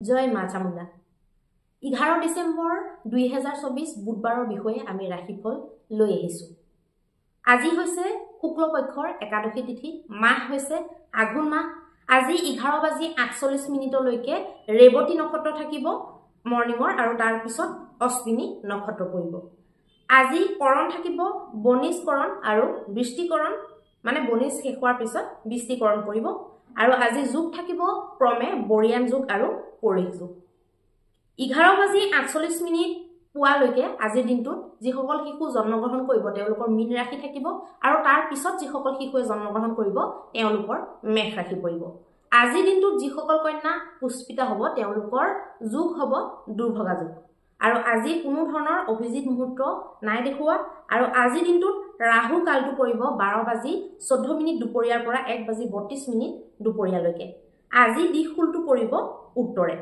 জয় মা চামুণ্ডা 11 ডিসেম্বৰ 2024 বুধবাৰৰ বিষয়ে আমি ৰাশিফল লৈ আহিছো আজি হৈছে শুক্লপক্ষৰ একাদশী তিথি মাহ হৈছে আঘোণ মাহ আজি 11:48 লৈকে ৰেৱতী নক্ষত্ৰ থাকিব মৰ্নিংৰ আৰু তাৰ পিছত অশ্বিনী নক্ষত্ৰ পৰিব আজি কৰণ থাকিব বনিশকৰণ আৰু বৃষ্টিকৰণ মানে বনিশ শেষ হোৱাৰ পিছত বৃষ্টিকৰণ পৰিব আৰু আজি যোগ থাকিব ক্ৰমে বৰিয়ান যোগ আৰু পৰিক যোগ 11:48 পুৱালৈকে আজিৰ দিনটোত যিসকল শিশু জন্মগ্ৰহণ কৰিব তেওঁলোকৰ মীন ৰাশি থাকিব আৰু তাৰ পিছত যিসকল শিশুৱে জন্মগ্ৰহণ কৰিব তেওঁলোকৰ মেষ ৰাশি পৰিব আজিৰ দিনটোত যিসকল কন্যা পুষ্পিতা হ'ব তেওঁলোকৰ যোগ হ'ব দুৰ্ভগা যোগ আৰু আজি কোনো ধৰণৰ অভিজিত মুহূৰ্ত নাই দেখুৱা আৰু আজিৰ দিনটোত ৰাহু কালটো পৰিব 12:14 দুপৰীয়াৰ পৰা 1:32 দুপৰীয়ালৈকে আজি দিশকুলটো পৰিব উত্তৰে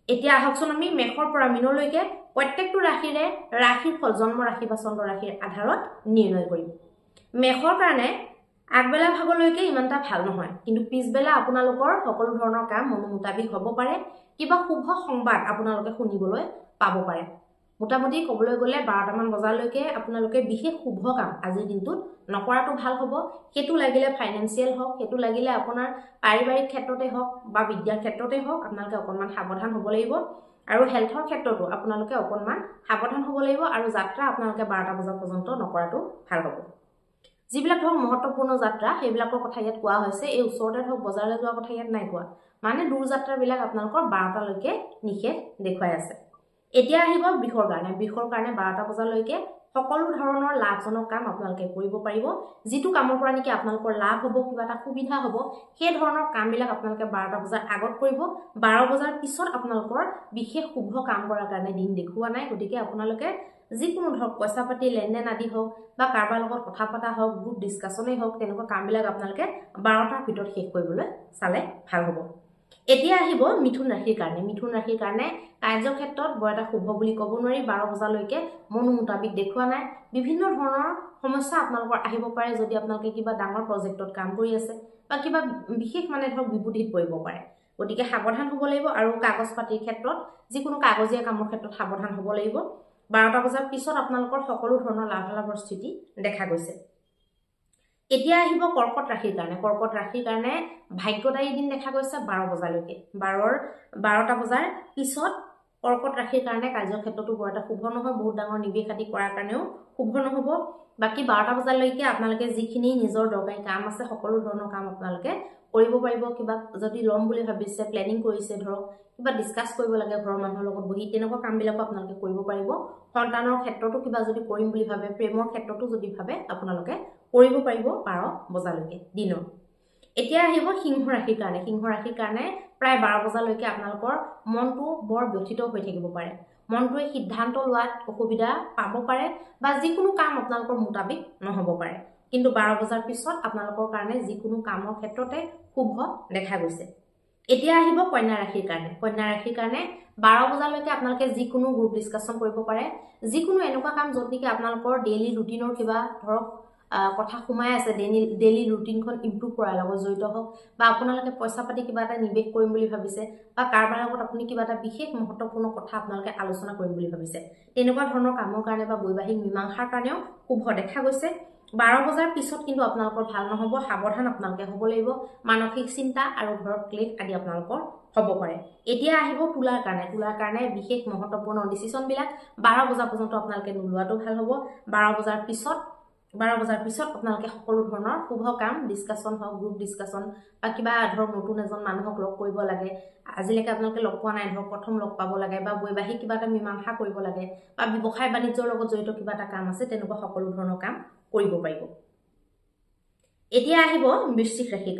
এতিয়া আহকচোন আমি মেষৰ পৰা মীনলৈকে প্ৰত্যেকটো ৰাশিৰে ৰাশিৰ ফল জন্ম ৰাশি বা চন্দ্ৰ ৰাশিৰ আধাৰত নিৰ্ণয় কৰিম মেষৰ কাৰণে আগবেলা ভাগলৈকে ইমানটা ভাল নহয় কিন্তু পিছবেলা আপোনালোকৰ সকলো ধৰণৰ কাম মনোমুতাবিক হ'ব পাৰে কিবা শুভ সংবাদ আপোনালোকে শুনিবলৈ পাব পাৰে মোটামুটি ক'বলৈ গ'লে 12 মান বজালৈকে আপোনালোকে বিশেষ শুভ কাম আজিৰ দিনটোত নকৰাটো ভাল হ'ব হেতু লাগিলে ফাইনান্সিয়াল হওক হেতু লাগিলে আপোনাৰ পাৰিবাৰিক ক্ষেত্ৰতে হওক বা বিদ্যাৰ ক্ষেত্ৰতে হওক আপোনালোকে অকণমান সাৱধান হ'ব লাগিব আৰু হেলথৰ ক্ষেত্ৰতো আপোনালোকে অকণমান সাৱধান হ'ব লাগিব আৰু যাত্ৰা আপোনালোকে 12 বজা পৰ্যন্ত নকৰাটো ভাল হ'ব যিবিলাক ধৰক মহত্বপূৰ্ণ যাত্ৰা সেইবিলাকৰ কথা ইয়াত কোৱা হৈছে এই ওচৰতে ধৰক বজাৰলৈ যোৱা কথা ইয়াত নাই কোৱা মানে দূৰ যাত্ৰাবিলাক আপোনালোকৰ 12 লৈকে নিষেধ দেখুৱাই আছে এতিয়া আহিব বৃষৰ কাৰণে 12 বজালৈকে সকলো ধৰণৰ লাভজনক কাম আপোনালোকে কৰিব পাৰিব যিটো কামৰ পৰা নেকি আপোনালোকৰ লাভ হ'ব কিবা এটা সুবিধা হ'ব সেই ধৰণৰ কামবিলাক আপোনালোকে 12 বজাৰ আগত কৰিব 12 বজাৰ পিছত আপোনালোকৰ বিশেষ শুভ কাম কৰাৰ কাৰণে দিন দেখুৱা নাই গতিকে আপোনালোকে যিকোনো ধৰক পইচা পাতি লেনদেন আদি হওক বা কাৰোবাৰ লগত কথা পতা হওক গ্ৰুপ ডিসকাশনেই হওক তেনেকুৱা কামবিলাক আপোনালোকে 12টাৰ ভিতৰত শেষ কৰিবলৈ চালে ভাল হ'ব এতিয়া আহিব মিথুন ৰাশিৰ কাৰণে কাৰ্যক্ষেত্ৰত বৰ এটা শুভ বুলি ক'ব নোৱাৰি 12 বজালৈকে মনোমুতাবিক দেখুৱা নাই বিভিন্ন ধৰণৰ সমস্যা আপোনালোকৰ আহিব পাৰে যদি আপোনালোকে কিবা ডাঙৰ প্ৰজেক্টত কাম কৰি আছে বা কিবা বিশেষ মানে ধৰক বিপদীত পৰিব পাৰে গতিকে সাৱধান হ'ব লাগিব আৰু কাগজ পাতিৰ ক্ষেত্ৰত যিকোনো কাগজীয়া কামৰ ক্ষেত্ৰত সাৱধান হ'ব লাগিব 12টা বজাৰ পিছত আপোনালোকৰ সকলো ধৰণৰ লাভালাভৰ স্থিতি দেখা গৈছে এতিয়া আহিব কৰ্কট ৰাশিৰ কাৰণে ভাগ্যদায়ী দিন দেখা গৈছে 12 বজালৈকে 12টা বজাৰ পিছত কৰ্কট ৰাশিৰ কাৰণে কাৰ্যক্ষেত্ৰটো বৰ এটা শুভ নহয় বহুত ডাঙৰ নিবেশ আদি কৰাৰ কাৰণেও শুভ নহব বাকি 12টা বজালৈকে আপোনালোকে যিখিনি নিজৰ দৰকাৰী কাম আছে সকলো ধৰণৰ কাম আপোনালোকে কৰিব পাৰিব কিবা যদি লম বুলি ভাবিছে প্লেনিং কৰিছে ধৰক কিবা ডিসকাস কৰিব লাগে ঘৰৰ মানুহৰ লগত বহি তেনেকুৱা কামবিলাক আপোনালোকে কৰিব পাৰিব সন্তানৰ ক্ষেত্ৰতো কিবা যদি কৰিম বুলি ভাবে প্ৰেমৰ ক্ষেত্ৰতো যদি ভাবে আপোনালোকে কৰিব পাৰিব 12 বজালৈকে দিনৰ এতিয়া আহিব সিংহ ৰাশিৰ কাৰণে প্ৰায় 12 বজালৈকে আপোনালোকৰ মনটো বৰ ব্যথিত হৈ থাকিব পাৰে মনটোৱে সিদ্ধান্ত লোৱাত অসুবিধা পাব পাৰে বা যিকোনো কাম আপোনালোকৰ মুতাবিক নহব পাৰে কিন্তু 12 বজাৰ পিছত আপোনালোকৰ কাৰণে যিকোনো কামৰ ক্ষেত্ৰতে শুভ দেখা গৈছে এতিয়া আহিব কন্যা ৰাশিৰ কাৰণে 12 বজালৈকে আপোনালোকে যিকোনো গ্ৰুপ ডিসকাশন কৰিব পাৰে যিকোনো এনেকুৱা কাম যত নেকি আপোনালোকৰ ডেইলি ৰুটিনৰ কিবা ধৰক কথা সোমাই আছে ডেইলি ৰুটিনখন ইমপ্ৰুভ কৰাৰ লগত জড়িত হওক বা আপোনালোকে পইচা পাতি কিবা এটা নিবেশ কৰিম বুলি ভাবিছে বা কাৰোবাৰ লগত আপুনি কিবা এটা বিশেষ মহত্বপূৰ্ণ কথা আপোনালোকে আলোচনা কৰিম বুলি ভাবিছে তেনেকুৱা ধৰণৰ কামৰ কাৰণে বা বৈবাহিক মীমাংসাৰ কাৰণেও শুভ দেখা গৈছে 12 বজাৰ পিছত কিন্তু আপোনালোকৰ ভাল নহব সাৱধান আপোনালোকে হ'ব লাগিব মানসিক চিন্তা আৰু ঘৰত ক্লেশ আদি আপোনালোকৰ হ'ব পাৰে এতিয়া আহিব তুলাৰ কাৰণে বিশেষ মহত্বপূৰ্ণ ডিসিশন বিলাক 12 বজা পৰ্যন্ত আপোনালোকে নোলোৱাটো ভাল হ'ব 12 বজাৰ পিছত আপোনালোকে সকলো ধৰণৰ শুভ কাম ডিসকাশন হওক গ্ৰুপ ডিসকাশন বা কিবা ধৰক নতুন এজন মানুহক লগ কৰিব লাগে আজিলৈকে আপোনালোকে লগ পোৱা নাই ধৰক প্ৰথম লগ পাব লাগে বা বৈবাহিক কিবা এটা মীমাংসা কৰিব লাগে বা ব্যৱসায় বাণিজ্যৰ লগত জড়িত কিবা এটা কাম আছে তেনেকুৱা সকলো ধৰণৰ কাম কৰিব পাৰিব এতিয়া আহিব বৃশ্চিক ৰাশিৰ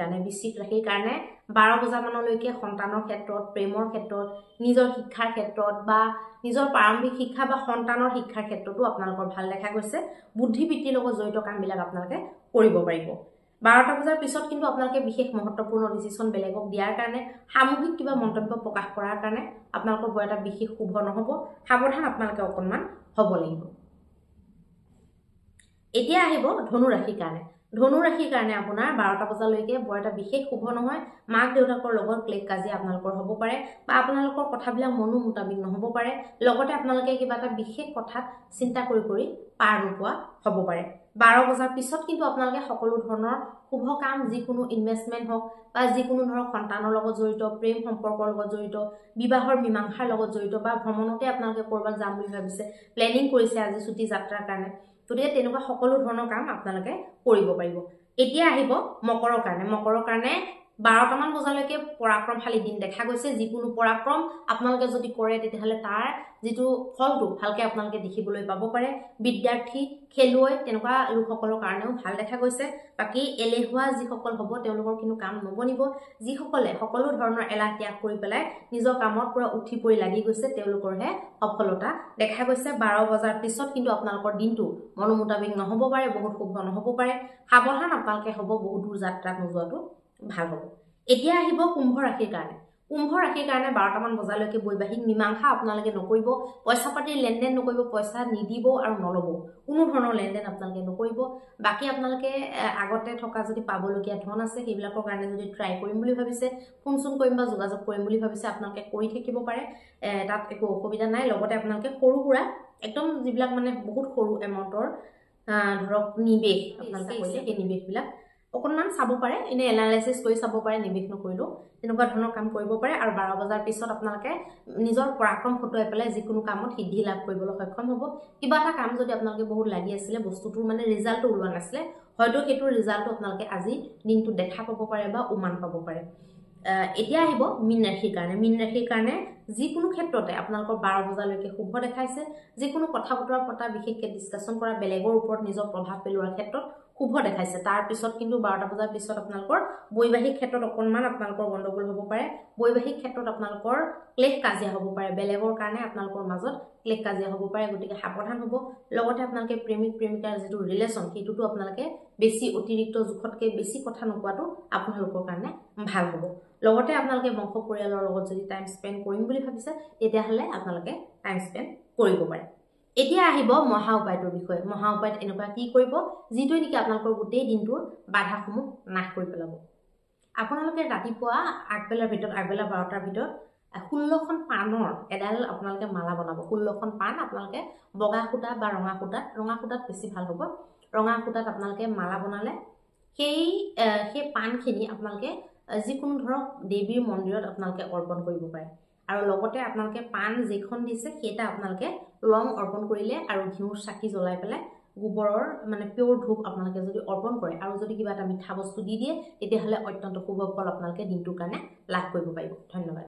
কাৰণে 12 বজা মানলৈকে সন্তানৰ ক্ষেত্ৰত প্ৰেমৰ ক্ষেত্ৰত নিজৰ শিক্ষাৰ ক্ষেত্ৰত বা নিজৰ প্ৰাৰম্ভিক শিক্ষা বা সন্তানৰ শিক্ষাৰ ক্ষেত্ৰতো আপোনালোকৰ ভাল দেখা গৈছে বুদ্ধিবৃত্তিৰ লগত জড়িত কামবিলাক আপোনালোকে কৰিব পাৰিব 12টা বজাৰ পিছত কিন্তু আপোনালোকে বিশেষ মহত্বপূৰ্ণ ডিসিশন বেলেগক দিয়াৰ কাৰণে সামূহিক কিবা মন্তব্য প্ৰকাশ কৰাৰ কাৰণে আপোনালোকৰ বৰ এটা বিশেষ শুভ নহব সাৱধান আপোনালোকে অকণমান হ'ব লাগিব এতিয়া আহিব ধনু ধনু ৰাশিৰ কাৰণে আপোনাৰ 12টা বজালৈকে বৰ এটা বিশেষ শুভ নহয় মাক দেউতাকৰ লগত ক্লেশ কাজিয়া আপোনালোকৰ হ'ব পাৰে বা আপোনালোকৰ কথাবিলাক মনো মুতাবিক নহ'ব পাৰে লগতে আপোনালোকে কিবা এটা বিশেষ কথাত চিন্তা কৰি পাৰ নোপোৱা হ'ব পাৰে 12 বজাৰ পিছত কিন্তু আপোনালোকে সকলো ধৰণৰ শুভ কাম যিকোনো ইনভেষ্টমেন্ট হওক বা যিকোনো ধৰক সন্তানৰ লগত জড়িত প্ৰেম সম্পৰ্কৰ লগত জড়িত বিবাহৰ মীমাংসাৰ লগত জড়িত বা ভ্ৰমণতে আপোনালোকে কৰবাত যাম বুলি ভাবিছে প্লেনিং কৰিছে আজি ছুটি যাত্ৰাৰ কাৰণে গতিকে তেনেকুৱা সকলো ধৰণৰ কাম আপোনালোকে কৰিব পাৰিব এতিয়া আহিব মকৰৰ কাৰণে 12টামান বজালৈকে পৰাক্ৰমশালী দিন দেখা গৈছে যিকোনো পৰাক্ৰম আপোনালোকে যদি কৰে তেতিয়াহলে তাৰ যেটো ফলটো ভালকে আপোনালোকে দেখিবলৈ পাব পাৰে বিদ্যাৰ্থী খেলুৱৈ তেনেকুৱা লোকসকলৰ কাৰণেও ভাল দেখা গৈছে বাকি এলেহুৱা যিসকল হ'ব তেওঁলোকৰ কিন্তু কাম নবনিব যিসকলে সকলো ধৰণৰ এলাহ ত্যাগ কৰি পেলাই নিজৰ কামত পুৰা উঠি পৰি লাগি গৈছে তেওঁলোকৰহে সফলতা দেখা গৈছে 12 বজাৰ পিছত কিন্তু আপোনালোকৰ দিনটো মনোমুতাবিক নহ'ব পাৰে বহুত শুভ নহ'ব পাৰে সাৱধান আপোনালোকে হ'ব বহুত দূৰ যাত্ৰাত নোযোৱাটো ভাল হ'ব এতিয়া আহিব কুম্ভ ৰাশিৰ কাৰণে 12টামান বজালৈকে বৈবাহিক মীমাংসা আপোনালোকে নকৰিব পইচা পাতিৰ লেনদেন নকৰিব পইচা নিদিব আৰু নলব কোনো ধৰণৰ লেনদেন আপোনালোকে নকৰিব বাকি আপোনালোকে আগতে থকা যদি পাবলগীয়া ধন আছে সেইবিলাকৰ কাৰণে যদি ট্ৰাই কৰিম বুলি ভাবিছে ফোন কৰিম বা যোগাযোগ কৰিম বুলি ভাবিছে আপোনালোকে কৰি থাকিব পাৰে তাত একো অসুবিধা নাই লগতে আপোনালোকে সৰু সুৰা একদম যিবিলাক মানে বহুত সৰু এমাউন্টৰ ধৰক নিবেশ আপোনালোকে কৈছে এই নিবেশবিলাক অকনমান চাব পাৰে এনে এনালাইসিস কৰি চাব পাৰে নিবেশ নকৰিলো তেনেকুৱা ধৰণৰ কাম কৰিব পাৰে আৰু 12 বজাৰ পিছত আপোনালোকে নিজৰ পৰাক্ৰম ফটোৱাই পেলাই যিকোনো কামত সিদ্ধি লাভ কৰিবলৈ সক্ষম হ'ব কিবা এটা কাম যদি আপোনালোকে বহুত লাগি আছিল বস্তুটোৰ মানে ৰিজাল্টটো ওলোৱা নাছিলে হয়তো সেইটো ৰিজাল্টটো আপোনালোকে আজি দিনটো দেখা পাব পাৰে বা উমান পাব পাৰে এতিয়া আহিব মীন ৰাশিৰ কাৰণে যিকোনো ক্ষেত্ৰতে আপোনালোকৰ 12 বজালৈকে শুভ দেখাইছে যিকোনো কথা বতৰা পতা বিশেষকৈ ডিসকাশন কৰা বেলেগৰ ওপৰত নিজৰ প্ৰভাৱ পেলোৱাৰ ক্ষেত্ৰত শুভ দেখাইছে তাৰ পিছত কিন্তু 12টা বজাৰ পিছত আপোনালোকৰ বৈবাহিক ক্ষেত্ৰত অকনমান আপোনালোকৰ গণ্ডগোল হ'ব পাৰে বৈবাহিক ক্ষেত্ৰত আপোনালোকৰ ক্লেশ কাজিয়া হ'ব পাৰে বেলেগৰ কাৰণে আপোনালোকৰ মাজত ক্লেশ কাজিয়া হ'ব পাৰে গতিকে সাৱধান হ'ব লগতে আপোনালোকে প্ৰেমিক প্ৰেমিকাৰ যেটো ৰিলেশন হেতুটো আপোনালোকে বেছি অতিৰিক্ত জুখতকৈ বেছি কথা নকোৱাটো আপোনালোকৰ কাৰণে ভাল হ'ব লগতে আপোনালোকে বংশ পৰিয়ালৰ লগত যদি টাইম স্পেন্ড কৰিম বুলি ভাবিছে তেতিয়াহলে আপোনালোকে টাইম স্পেন্ড কৰিব পাৰে এতিয়া আহিব মহা উপায়টোৰ বিষয়ে মহা উপায়ত এনেকুৱা কি কৰিব যিটো নেকি আপোনালোকৰ গোটেই দিনটোৰ বাধাসমূহ নাশ কৰি পেলাব আপোনালোকে ৰাতিপুৱা আগবেলাৰ ভিতৰত আগবেলা 12টাৰ ভিতৰত 16খন পানৰ এডাল আপোনালোকে মালা বনাব 16খন পান আপোনালোকে বগা সূতা বা ৰঙা সূতাত বেছি ভাল হ'ব ৰঙা সূতাত আপোনালোকে মালা বনালে সেই পানখিনি আপোনালোকে যিকোনো ধৰক দেৱীৰ মন্দিৰত আপোনালোকে অৰ্পণ কৰিব পাৰে আৰু লগতে আপোনালোকে পান যেখন দিছে সেটা আপোনালোকে লং অৰ্পণ কৰিলে আৰু ঘিউৰ চাকি জ্বলাই পেলাই গোবৰৰ মানে পিওৰ ধূপ আপোনালোকে যদি অৰ্পণ কৰে আৰু যদি কিবা এটা মিঠা বস্তু দি দিয়ে তেতিয়াহলে অত্যন্ত শুভ ফল আপোনালোকে দিনটোৰ কাৰণে লাভ কৰিব পাৰিব ধন্যবাদ